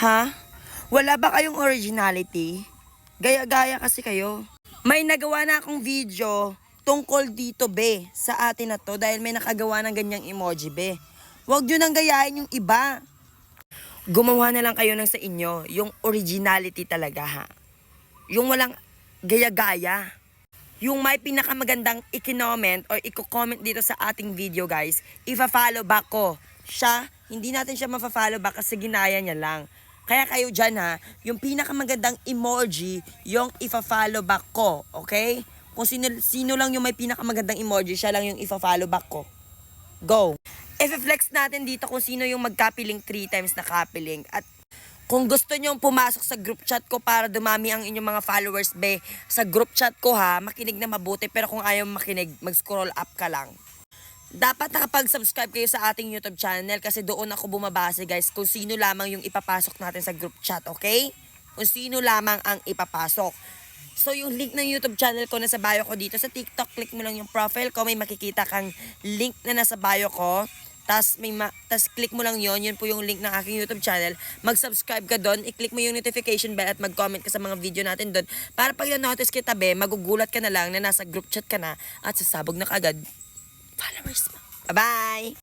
Ha? Wala ba kayong originality? Gaya-gaya kasi kayo. May nagawa na akong video tungkol dito, be, sa atin na to dahil may nakagawa ng ganyang emoji, be. Huwag nyo nang gayahin yung iba. Gumawa na lang kayo ng sa inyo, yung originality talaga, ha? Yung walang gaya-gaya. Yung may pinakamagandang i-comment or i-comment dito sa ating video, guys, ifa-follow back ko. Siya, hindi natin siya mafa-follow back kasi ginaya niya lang. Kaya kayo dyan, ha, yung pinakamagandang emoji, yung ifa-follow back ko, okay? Kung sino lang yung may pinakamagandang emoji, siya lang yung ifa-follow back ko. Go! I-flex natin dito kung sino yung mag-copy link 3 times na copy link. At kung gusto nyong pumasok sa group chat ko para dumami ang inyong mga followers, be, sa group chat ko, ha, makinig na mabuti. Pero kung ayaw makinig, mag-scroll up ka lang. Dapat nakapag-subscribe kayo sa ating YouTube channel kasi doon ako bumabase, guys, kung sino lamang yung ipapasok natin sa group chat, okay? Kung sino lamang ang ipapasok. So, yung link ng YouTube channel ko nasa bio ko dito. Sa TikTok, click mo lang yung profile ko. May makikita kang link na nasa bio ko. Tas click mo lang yun po yung link ng aking YouTube channel. Mag-subscribe ka doon, i-click mo yung notification bell at mag-comment ka sa mga video natin doon. Para pag na-notice kita, be, magugulat ka na lang na nasa group chat ka na at sasabog na kagad followers mo. Bye-bye!